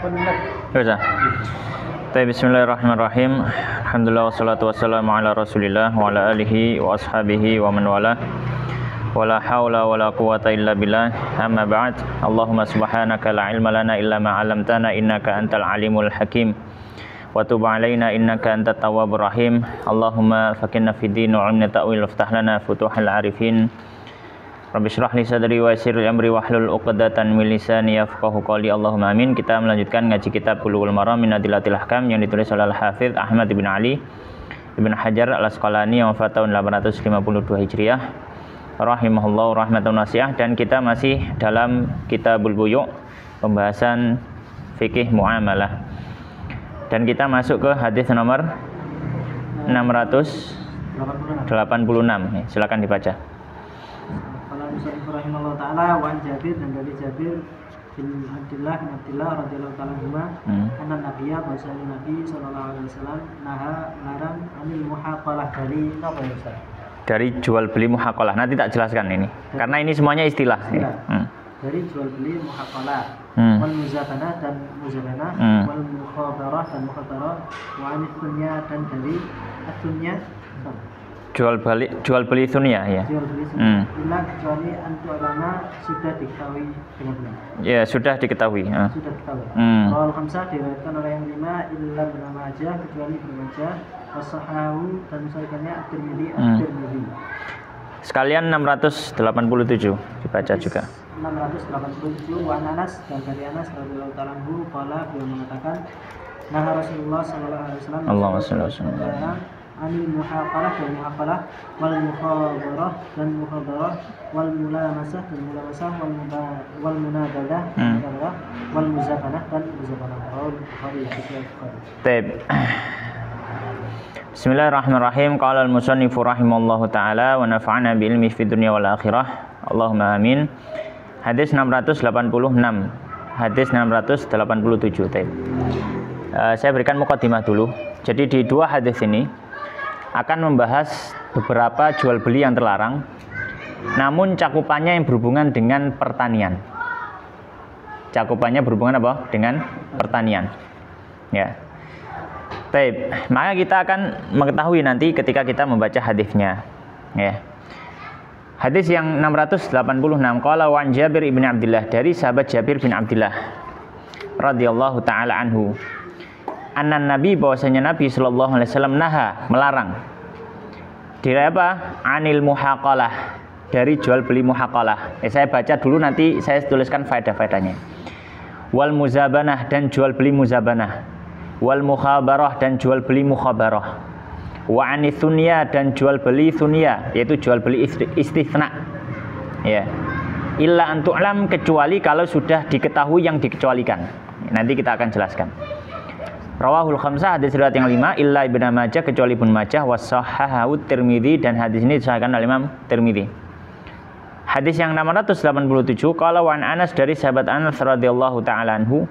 Bisa. Bismillahirrahmanirrahim. Alhamdulillah wassalatu wassalamu ala Rasulillah wa ala alihi wa ashabihi wa man wala. Wala haula wala quwata illa billah. Amma ba'd. Allahumma subhanaka la ilma lana illa ma 'allamtana innaka antal alimul hakim. Wa tub 'alaina innaka antat tawwabur rahim. Allahumma fakinna fid din wa 'allimna ta'wil waftah lana futuhal arifin. Rabbi syrah li sadri wa yassir li amri wahlul 'uqdatan min lisani yafqahu qawli. Allahumma amin. Kita melanjutkan ngaji kitab Bulughul Maram min Adillatil Ahkam yang ditulis oleh Al-Hafidz Ahmad bin Ali Ibn Hajar Al-Asqalani yang wafat tahun 852 Hijriah rahimahullah rahmatan wasi'ah, dan kita masih dalam Kitabul Buyu', pembahasan fikih muamalah, dan kita masuk ke hadis nomor 686. Silakan dibaca. Rahimahullah ta'ala wa Jabir, dan dari Jabir bin Abdullah radhiyallahu ta'ala anhuma anna nabiyya bahwasanya Nabi sallallahu alaihi wasallam naha larang anil muhaqalah, dari apa ya Ustaz? Dari jual beli muhaqalah. Nanti tak jelaskan ini karena ini semuanya istilah. Dari jual beli muhaqalah, wal muzabanah dan muzabanah, wal mukhabarah dan mukhabarah, wa anil dunya, dan dari dunya jual beli dunia ya. Jual beli dunia. Kecuali antu ulama sudah diketahui dengan benar. Ya, sudah diketahui. Sudah diketahui. Rawal khamsah diriwayatkan oleh yang 5 illa Ibnu Majah, kecuali Ibnu Majah, wasahahu, dan misalkannya At-Tirmidzi. Sekalian 687 dibaca juga. 687 wa Anas, dan dari Anas radhiyallahu ta'ala anhu qala, beliau mengatakan nah Rasulullah sallallahu alaihi wasallam Allahumma shalli wa sallam anil muhaqalah dan muhaqalah, wal mukhabarah dan mukhabarah, wal mulamasah dan mulamasah, wal munabadah wal muzabanah dan muzabanah. Baik. Bismillahirrahmanirrahim. Qala al-musannifu rahimallahu taala wa nafa'ana bi ilmi fid dunya wal akhirah. Allahumma amin. Hadis 686. Hadis 687. Saya berikan mukadimah dulu. Jadi di dua hadis ini akan membahas beberapa jual beli yang terlarang, namun cakupannya yang berhubungan dengan pertanian. Cakupannya berhubungan apa? Dengan pertanian. Ya. Baik, maka kita akan mengetahui nanti ketika kita membaca hadisnya. Ya. Hadis yang 686, qala wa Jabir ibn Abdullah, dari sahabat Jabir bin Abdullah radhiyallahu taala anhu. Anan Nabi, bahwasanya Nabi sallallahu alaihi wasallam naha, melarang. Dari apa? Anil muhaqalah, dari jual beli muhaqalah. Saya baca dulu, nanti saya tuliskan faedah-faedahnya. Wal muzabanah, dan jual beli muzabanah. Wal mukhabarah, dan jual beli mukhabarah. Wa anithunya, dan jual beli thunya, yaitu jual beli istitsna. Ya. Illa antu'lam, kecuali kalau sudah diketahui yang dikecualikan. Nanti kita akan jelaskan. Rawahul khamsah, hadis riwayat yang 5 illa Ibnu Majah, kecuali Ibnu Majah, wasahahu Tirmidzi, dan hadis ini disahihkan oleh Imam Tirmidzi. Hadis yang 687, qala wa Anas, dari sahabat Anas radhiyallahu taala anhu,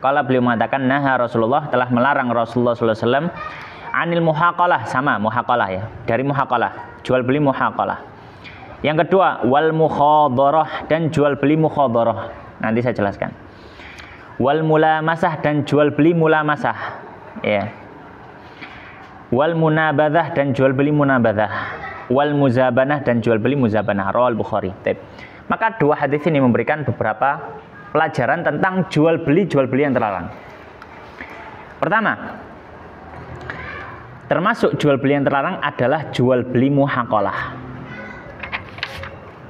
qala, beliau mengatakan naha Rasulullah, telah melarang Rasulullah sallallahu alaihi wasallam anil muhaqalah, sama muhaqalah ya, dari muhaqalah, jual beli muhaqalah. Yang kedua, wal mukhabarah, dan jual beli mukhabarah. Nanti saya jelaskan. Wal mulamasah, dan jual beli mulamasah, ya. Wal munabadah, dan jual beli munabadah. Wal muzabanah, dan jual beli muzabanah. Rawal Bukhari. Maka dua hadis ini memberikan beberapa pelajaran tentang jual beli yang terlarang. Pertama, termasuk jual beli yang terlarang adalah jual beli muhaqalah.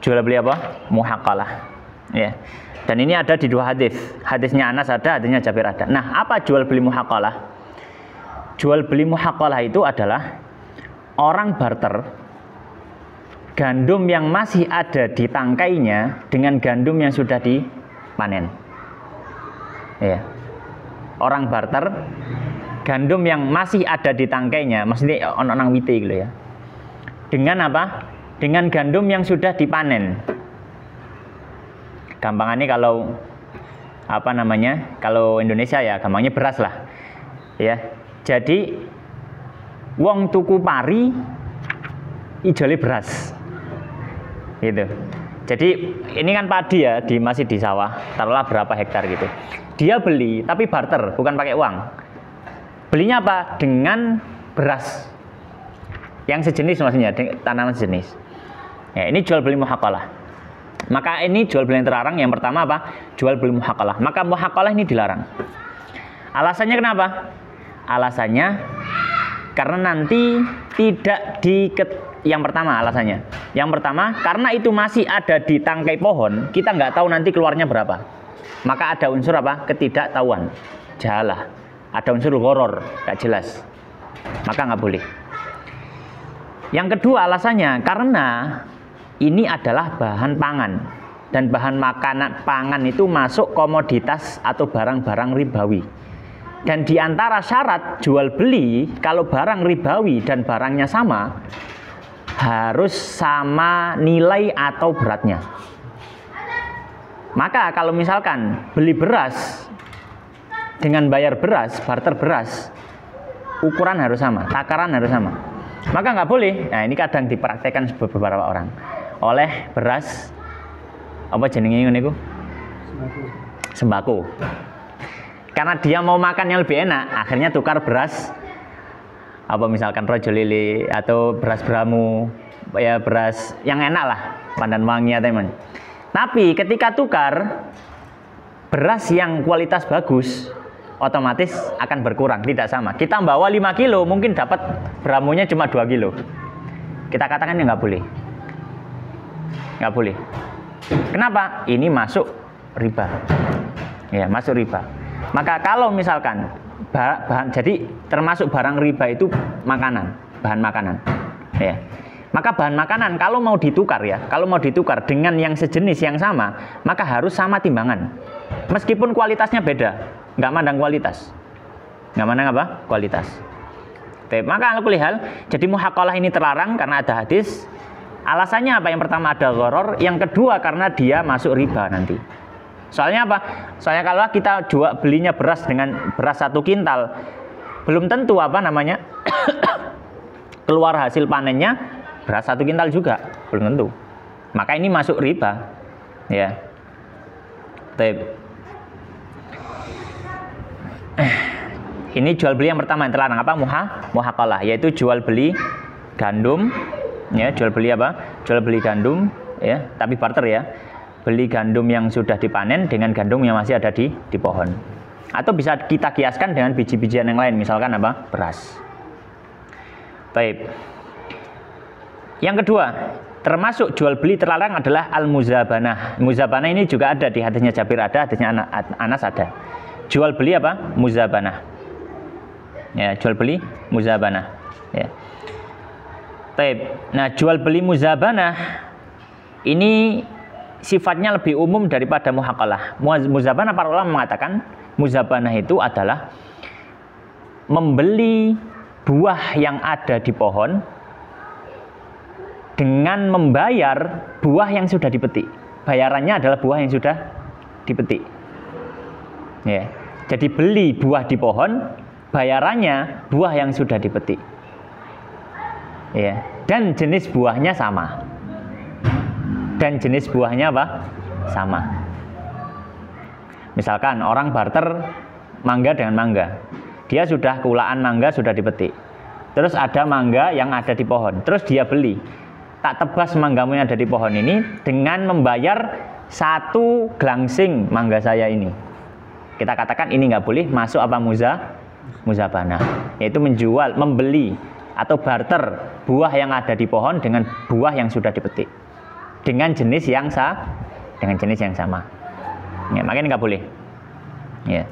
Jual beli apa? Muhaqalah. Ya. Dan ini ada di dua hadis. Hadisnya Anas ada, hadisnya Jabir ada. Nah, apa jual beli muhaqalah? Jual beli muhaqalah itu adalah orang barter gandum yang masih ada di tangkainya dengan gandum yang sudah dipanen. Ya. Orang barter gandum yang masih ada di tangkainya, maksudnya orang wite gitu ya. Dengan apa? Dengan gandum yang sudah dipanen. Gampangannya kalau apa namanya? Kalau Indonesia ya gampangnya beras lah. Ya. Jadi wong tuku pari ijole beras. Gitu. Jadi ini kan padi ya, masih di sawah, taruhlah berapa hektar gitu. Dia beli, tapi barter, bukan pakai uang. Belinya apa? Dengan beras. Yang sejenis maksudnya, tanaman sejenis. Ya, ini jual beli muhaqalah. Maka ini jual beli yang terlarang. Yang pertama apa? Jual beli muhaqalah. Maka muhaqalah ini dilarang. Alasannya kenapa? Alasannya karena nanti tidak yang pertama alasannya. Yang pertama, karena itu masih ada di tangkai pohon, kita nggak tahu nanti keluarnya berapa. Maka ada unsur apa? Ketidaktahuan, jahalah. Ada unsur gharar, nggak jelas. Maka nggak boleh. Yang kedua alasannya, karena ini adalah bahan pangan. Dan bahan makanan pangan itu masuk komoditas atau barang-barang ribawi. Dan di antara syarat jual beli, kalau barang ribawi dan barangnya sama, harus sama nilai atau beratnya. Maka kalau misalkan beli beras dengan bayar beras, barter beras, ukuran harus sama, takaran harus sama. Maka nggak boleh. Nah ini kadang dipraktekkan beberapa orang. Oleh beras, apa jenenge niku? Sembako. Karena dia mau makan yang lebih enak, akhirnya tukar beras apa misalkan rojo lele atau beras beramu, ya beras yang enak lah, pandan wangi ya teman. Tapi ketika tukar beras yang kualitas bagus, otomatis akan berkurang, tidak sama. Kita bawa 5 kilo, mungkin dapat beramunya cuma 2 kilo. Kita katakan ya nggak boleh. Nggak boleh. Kenapa? Ini masuk riba. Ya, masuk riba. Maka kalau misalkan jadi termasuk barang riba itu makanan, bahan makanan. Ya. Maka bahan makanan kalau mau ditukar ya, kalau mau ditukar dengan yang sejenis yang sama, maka harus sama timbangan. Meskipun kualitasnya beda, nggak mandang kualitas. Nggak mandang apa? Kualitas. Maka kalau hal, jadi muhaqalah ini terlarang karena ada hadis. Alasannya apa? Yang pertama ada gharar, yang kedua karena dia masuk riba nanti. Soalnya apa? Soalnya kalau kita jual belinya beras dengan beras 1 kintal, belum tentu apa namanya keluar hasil panennya beras 1 kintal juga, belum tentu. Maka ini masuk riba, ya. Ini jual beli yang pertama yang terlarang apa? Muhaqalah, yaitu jual beli gandum, ya, jual beli apa? Jual beli gandum, ya, tapi barter ya. Beli gandum yang sudah dipanen dengan gandum yang masih ada di pohon. Atau bisa kita kiaskan dengan biji-bijian yang lain, misalkan apa? Beras. Baik. Yang kedua, termasuk jual beli terlarang adalah al-muzabanah. Muzabanah ini juga ada di hadisnya Jabir ada, hadisnya Anas ada. Jual beli apa? Muzabanah. Ya, jual beli muzabanah. Ya. Baik. Nah, jual beli muzabanah ini sifatnya lebih umum daripada muhaqalah. Muzabanah para ulama mengatakan muzabanah itu adalah membeli buah yang ada di pohon dengan membayar buah yang sudah dipetik. Bayarannya adalah buah yang sudah dipetik. Ya. Jadi beli buah di pohon, bayarannya buah yang sudah dipetik. Ya. Dan jenis buahnya sama. Dan jenis buahnya apa? Sama. Misalkan orang barter mangga dengan mangga. Dia sudah kulaan mangga sudah dipetik. Terus ada mangga yang ada di pohon. Terus dia beli. Tak tebas manggamu yang ada di pohon ini dengan membayar 1 gelangsing mangga saya ini. Kita katakan ini nggak boleh masuk apa? Muzabanah. Yaitu menjual, membeli atau barter buah yang ada di pohon dengan buah yang sudah dipetik. Dengan jenis yang sama. Ya, makanya nggak boleh. Ya.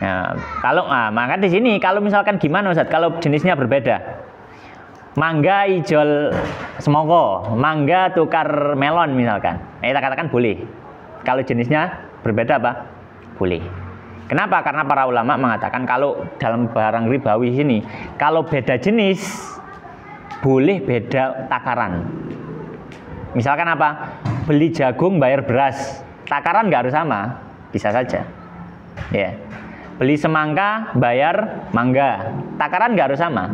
Nah, maka di sini kalau misalkan gimana Ustaz? Kalau jenisnya berbeda, mangga ijol semongko, mangga tukar melon misalkan, kita katakan boleh. Kalau jenisnya berbeda apa? Boleh. Kenapa? Karena para ulama mengatakan kalau dalam barang ribawi ini, kalau beda jenis boleh beda takaran. Misalkan apa? Beli jagung bayar beras, takaran nggak harus sama, bisa saja. Ya. Beli semangka bayar mangga, takaran nggak harus sama.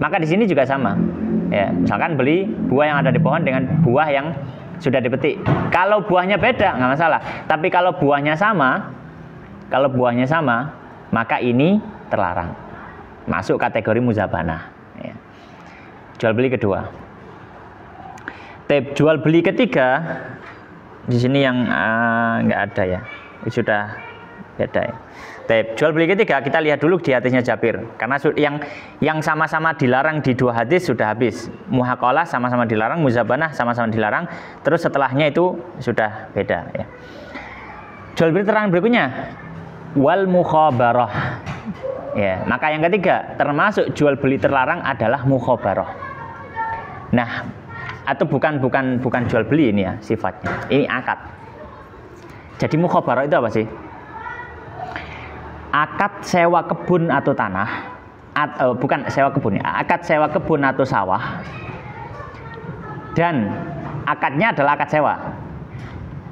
Maka di sini juga sama. Ya. Misalkan beli buah yang ada di pohon dengan buah yang sudah dipetik. Kalau buahnya beda nggak masalah. Tapi kalau buahnya sama, maka ini terlarang. Masuk kategori muzabanah. Ya. Jual beli kedua. Tab jual beli ketiga di sini yang nggak ada ya, sudah beda ya. Tab jual beli ketiga kita lihat dulu di hadisnya Jabir, karena yang sama-sama dilarang di dua hadis sudah habis. Muhaqalah sama-sama dilarang, muzabanah sama-sama dilarang. Terus setelahnya itu sudah beda ya. Jual beli terlarang berikutnya wal mukhabarah. Ya, maka yang ketiga termasuk jual beli terlarang adalah mukhabarah. Nah, atau bukan jual beli ini ya sifatnya. Ini akad. Jadi mukhabarah itu apa sih? Akad sewa kebun atau tanah. Bukan sewa kebun ya. Akad sewa kebun atau sawah. Dan akadnya adalah akad sewa.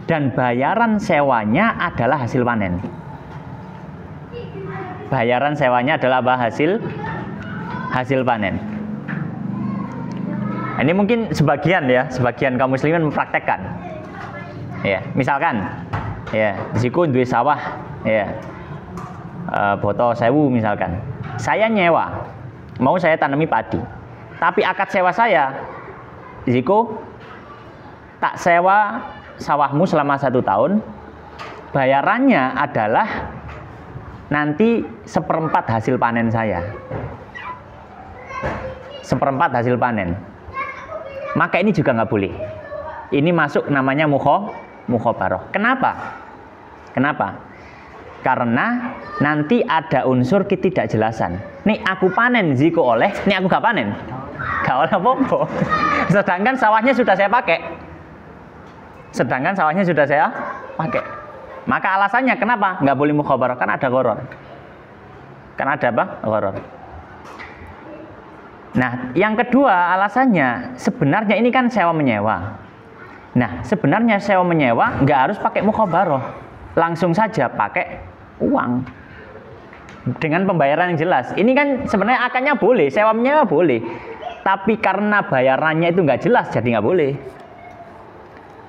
Dan bayaran sewanya adalah hasil panen. Bayaran sewanya adalah apa? Hasil panen. Ini mungkin sebagian kaum muslimin mempraktekkan. Ya, misalkan ya, disiku duwe sawah ya. Boto 1000 misalkan. Saya nyewa, mau saya tanami padi. Tapi akad sewa saya, disiku tak sewa sawahmu selama 1 tahun. Bayarannya adalah nanti 1/4 hasil panen saya. 1/4 hasil panen. Maka ini juga nggak boleh. Ini masuk namanya mukhabarah. Kenapa? Karena nanti ada unsur ketidakjelasan. Nih aku panen ziko oleh, nih aku gak panen. Gak oleh apa-apa. Sedangkan sawahnya sudah saya pakai. Maka alasannya kenapa nggak boleh mukhabarah? Kan ada gharar. Kan ada apa? Gharar. Nah, yang kedua alasannya sebenarnya ini kan sewa menyewa. Nah, sebenarnya sewa menyewa nggak harus pakai mukhabarah, langsung saja pakai uang dengan pembayaran yang jelas. Ini kan sebenarnya akadnya boleh, sewa menyewa boleh, tapi karena bayarannya itu nggak jelas jadi nggak boleh.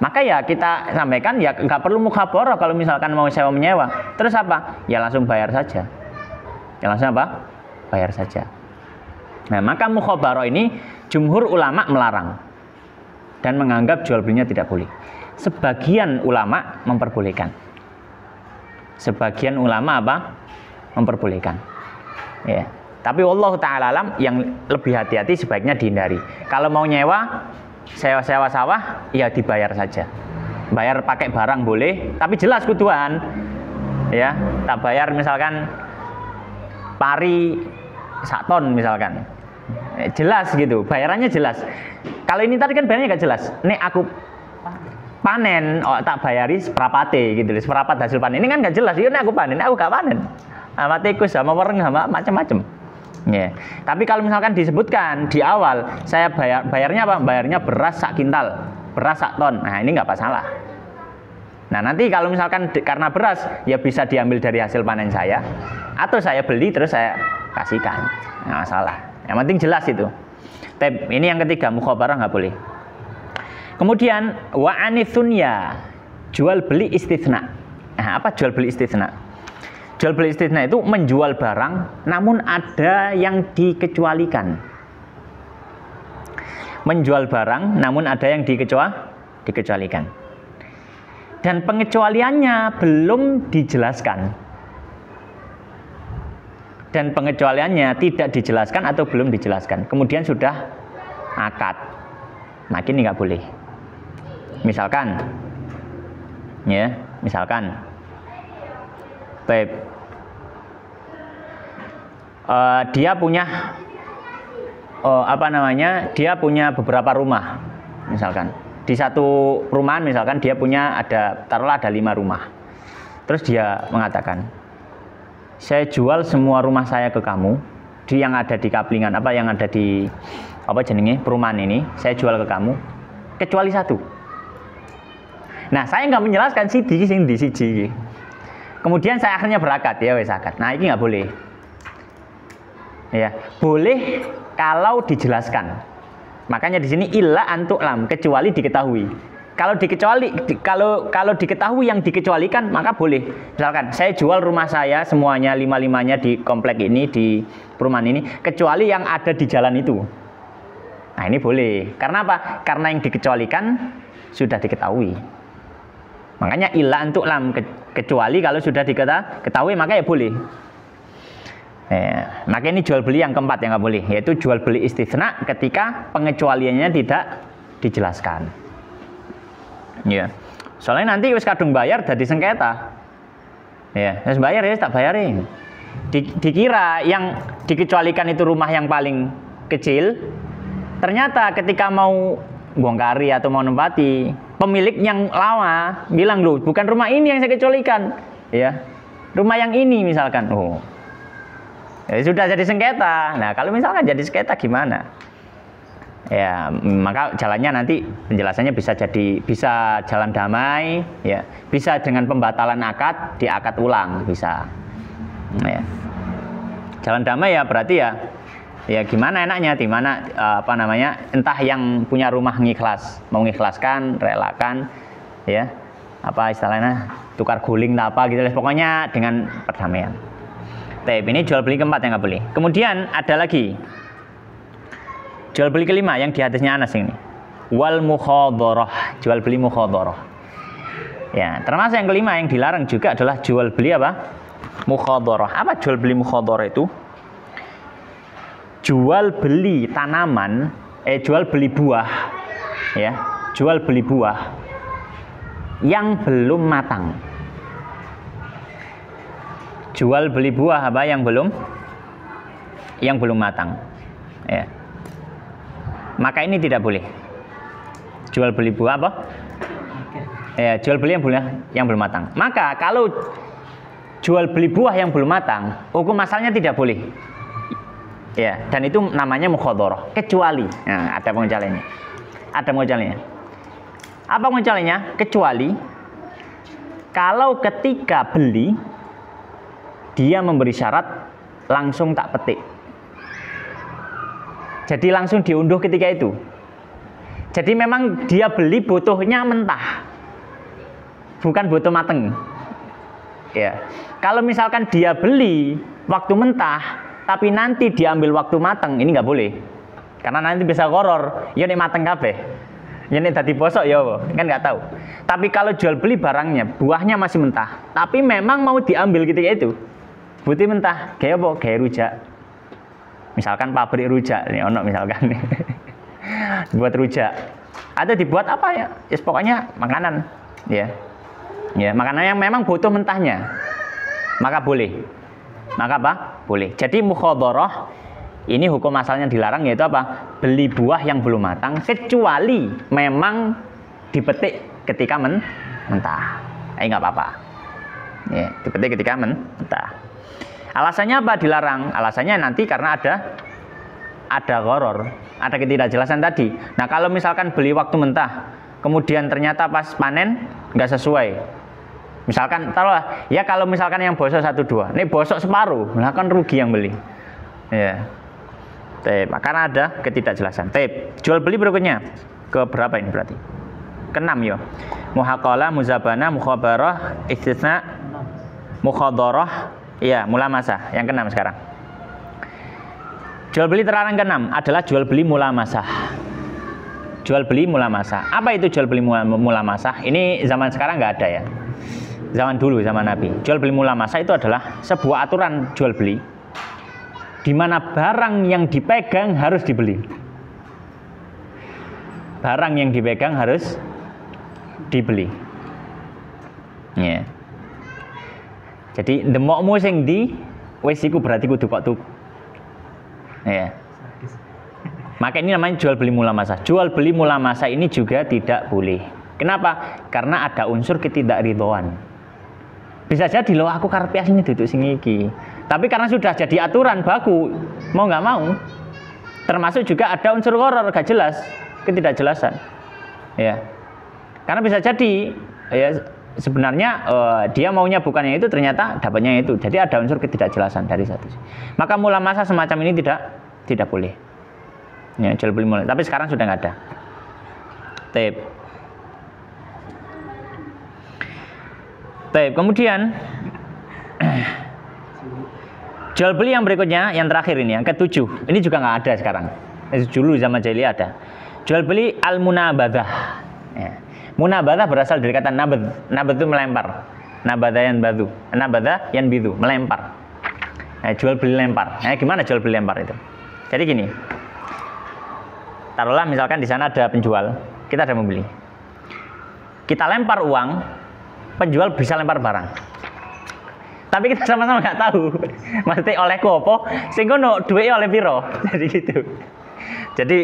Maka ya kita sampaikan ya nggak perlu mukhabarah kalau misalkan mau sewa menyewa. Terus apa? Ya langsung bayar saja. Bayar saja. Nah, maka mukhabarah ini jumhur ulama melarang dan menganggap jual belinya tidak boleh. Sebagian ulama memperbolehkan. Memperbolehkan. Ya. Tapi wallahu ta'ala alam, yang lebih hati-hati sebaiknya dihindari. Kalau mau nyewa, sewa sawah, ya dibayar saja. Bayar pakai barang boleh, tapi jelas kuduan. Ya, tak bayar misalkan pari 1 ton misalkan. Jelas gitu, bayarannya jelas. Kalau ini tadi kan bayarannya gak jelas. Nih aku panen, tak bayari seperapate gitu, seperapat hasil panen. Ini kan gak jelas. Ini aku panen, aku gak panen. Sama tikus, sama wereng, sama macam-macam. Ya. Tapi kalau misalkan disebutkan di awal, saya bayarnya apa? Bayarnya beras 1 kintal, beras 1 ton. Nah, ini nggak masalah. Nah, nanti kalau misalkan karena beras, ya bisa diambil dari hasil panen saya, atau saya beli terus saya kasihkan. Nggak masalah. Yang penting jelas itu. Ini yang ketiga, mukhabarah nggak boleh. Kemudian wa anitsunya, jual beli istitsna. Nah, apa jual beli istitsna? Jual beli istitsna itu menjual barang namun ada yang dikecualikan. Menjual barang namun ada yang dikecualikan. Dan pengecualiannya belum dijelaskan. Dan pengecualiannya tidak dijelaskan atau belum dijelaskan. Kemudian sudah akad. Nah, ini nggak boleh. Misalkan baik, dia punya dia punya beberapa rumah, misalkan di satu perumahan misalkan dia punya taruhlah ada 5 rumah. Terus dia mengatakan, saya jual semua rumah saya ke kamu, yang ada di Kaplingan, yang ada di perumahan ini, saya jual ke kamu kecuali 1. Nah, saya nggak menjelaskan siji. Kemudian saya akhirnya berakad, ya wes akad. Nah, ini nggak boleh. Ya, boleh kalau dijelaskan. Makanya di sini illa antu'lam, kecuali diketahui. kalau diketahui yang dikecualikan maka boleh. Misalkan saya jual rumah saya semuanya 5-5-nya di komplek ini, di perumahan ini, kecuali yang ada di jalan itu. Nah ini boleh. Karena apa? Karena yang dikecualikan sudah diketahui. Makanya illa untuk lam, kecuali kalau sudah diketahui maka ya boleh. Maka ini jual beli yang keempat yang nggak boleh, yaitu jual beli istisna ketika pengecualiannya tidak dijelaskan. Ya, soalnya nanti wis kadung bayar jadi sengketa. Ya, wis bayar ya tak bayarin. Dikira yang dikecualikan itu rumah yang paling kecil, ternyata ketika mau bongkari atau mau nempati, pemilik yang lama bilang, loh bukan rumah ini yang saya kecualikan, ya, rumah yang ini misalkan. Oh, ya, sudah jadi sengketa. Nah kalau misalkan jadi sengketa gimana? Ya maka jalannya nanti penjelasannya bisa jalan damai, ya, bisa dengan pembatalan akad, diakad ulang bisa. Ya. Jalan damai ya berarti ya gimana enaknya, di mana entah yang punya rumah ngikhlas, mau ngikhlaskan, relakan, ya, apa istilahnya tukar guling apa gitu, pokoknya dengan perdamaian. Ini jual beli keempat yang nggak boleh. Kemudian ada lagi jual beli kelima yang di hadisnya Anas ini, wal mukhadharah, jual beli mukhadharah. Ya, termasuk yang kelima yang dilarang juga adalah jual beli apa? Mukhadharah. Apa jual beli mukhadharah itu? Jual beli tanaman, jual beli buah, ya, jual beli buah yang belum matang. Jual beli buah apa yang belum matang, ya. Maka ini tidak boleh. Jual beli buah apa? Ya, jual beli yang belum matang. Maka kalau jual beli buah yang belum matang, hukum asalnya tidak boleh. Ya, dan itu namanya mukhadharah, kecuali. Nah, ada pengecualiannya. Apa pengecualiannya? Kecuali kalau ketika beli dia memberi syarat langsung tak petik. Jadi langsung diunduh ketika itu. Jadi memang dia beli butuhnya mentah, bukan butuh mateng. Ya. Kalau misalkan dia beli waktu mentah, tapi nanti diambil waktu mateng, ini nggak boleh. Karena nanti bisa koror, ya nih mateng kabeh. Ya nih tadi bosok ya, kan nggak tahu. Tapi kalau jual beli barangnya, buahnya masih mentah, tapi memang mau diambil ketika itu, butuh mentah, kayak apa? Kayak rujak. Misalkan pabrik rujak nih, misalkan buat rujak, atau dibuat apa ya? Yes, pokoknya makanan, ya, makanan yang memang butuh mentahnya, maka boleh. Maka apa? Boleh. Jadi mukhadharah ini hukum asalnya dilarang, yaitu apa? Beli buah yang belum matang, kecuali memang dipetik ketika mentah. Nggak apa-apa. Ya, dipetik ketika mentah. Alasannya apa dilarang? Alasannya nanti karena ada gharar, ada ketidakjelasan tadi. Nah kalau misalkan beli waktu mentah, kemudian ternyata pas panen nggak sesuai. Misalkan taruhlah, ya kalau misalkan yang bosok 1-2, ini bosok separuh, nah kan rugi yang beli. Ya. Karena ada ketidakjelasan. Jual beli berikutnya ke berapa ini berarti? Ke-6 ya. Muhaqalah, muzabana, mukhabarah, istisna, mukhadharah. Iya, mulamasah. Yang ke-6 sekarang. Jual beli terlarang ke-6 adalah jual beli mulamasah. Jual beli mulamasah. Apa itu jual beli mulamasah? Ini zaman sekarang nggak ada ya. Zaman dulu, zaman Nabi. Jual beli mulamasah itu adalah sebuah aturan jual beli di mana barang yang dipegang harus dibeli. Barang yang dipegang harus dibeli. Ya. Jadi demokmu sing di wis iku berarti kudu kok tuku. Ya. Maka ini namanya jual beli mulamasah. Jual beli mulamasah ini juga tidak boleh. Kenapa? Karena ada unsur ketidakridhoan. Bisa jadi loh aku karepe asline duduk sing iki. Tapi karena sudah jadi aturan baku, mau nggak mau. Termasuk juga ada unsur gharar, gak jelas, ketidakjelasan. Ya. Karena bisa jadi ya sebenarnya dia maunya bukan yang itu, ternyata dapatnya itu. Jadi ada unsur ketidakjelasan dari satu. Maka mulamasah semacam ini tidak boleh. Ya, jual beli mulai. Tapi sekarang sudah nggak ada. Baik, kemudian jual beli yang berikutnya, yang terakhir ini, yang ketujuh. Ini juga nggak ada sekarang. Dulu zaman jahiliyah ada. Jual beli al-munabadah. Ya. Munabadah berasal dari kata nabad. Nabad itu melempar. Nabada yan badu. Nabada yan bidu, melempar. Nah, jual beli lempar. Nah, gimana jual beli lempar itu? Jadi gini. Taruhlah misalkan di sana ada penjual, kita ada membeli. Kita lempar uang, penjual bisa lempar barang. Tapi kita sama-sama nggak tahu. Maksudnya olehku apa? Sing ngono duitnya oleh piro. Jadi gitu. Jadi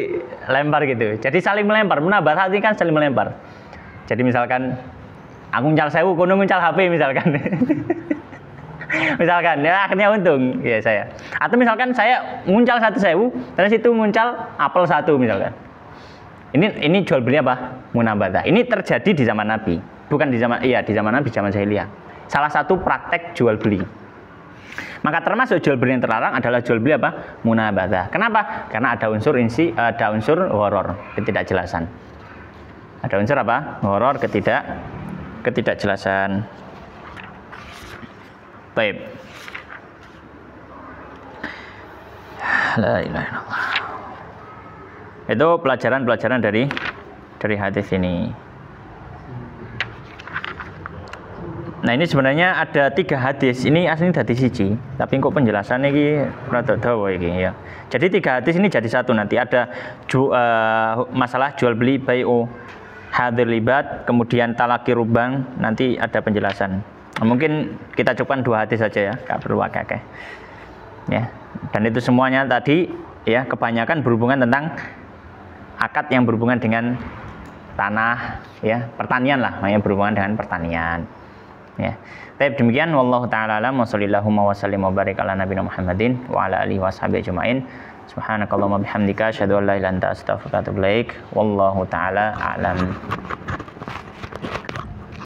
lempar gitu. Jadi saling melempar. Munabadah ini kan saling melempar. Jadi misalkan aku nguncal 1000, kono nguncal HP misalkan. Misalkan ya akhirnya untung ya saya. Atau misalkan saya nguncal 1.000, terus itu nguncal apel 1 misalkan. Ini jual beli apa? Munabadah. Ini terjadi di zaman Nabi. Bukan di zaman Nabi, zaman jahiliyah. Salah satu praktek jual beli. Maka termasuk jual beli yang terlarang adalah jual beli apa? Munabadah. Kenapa? Karena ada unsur horor, ketidakjelasan. Ada unsur apa? Horor, ketidakjelasan. Baik. La ilaha illallah. Itu pelajaran-pelajaran dari hadis ini. Nah, ini sebenarnya ada 3 hadis. Ini aslinya hadis siji, tapi kok penjelasannya iki rada dawa iki ya. Jadi 3 hadis ini jadi satu nanti. Ada masalah jual beli bai'u hadir libat, kemudian talaki rubang, nanti ada penjelasan. Mungkin kita cukupkan 2 hadis saja ya, enggak perlu akeh. Ya. Dan itu semuanya tadi ya kebanyakan berhubungan tentang akad yang berhubungan dengan tanah ya, pertanian lah, makanya berhubungan dengan pertanian. Ya. Baik, demikian wallahu taala alam wa sallallahu wa sallim wa barik ala nabiyina Muhammadin wa ala alihi washabihi ajmain. Subhanakallahumma bihamdika asyhadu an la ilaha illa anta astaghfiruka wa atubu ilaik. Wallahu taala a'lam.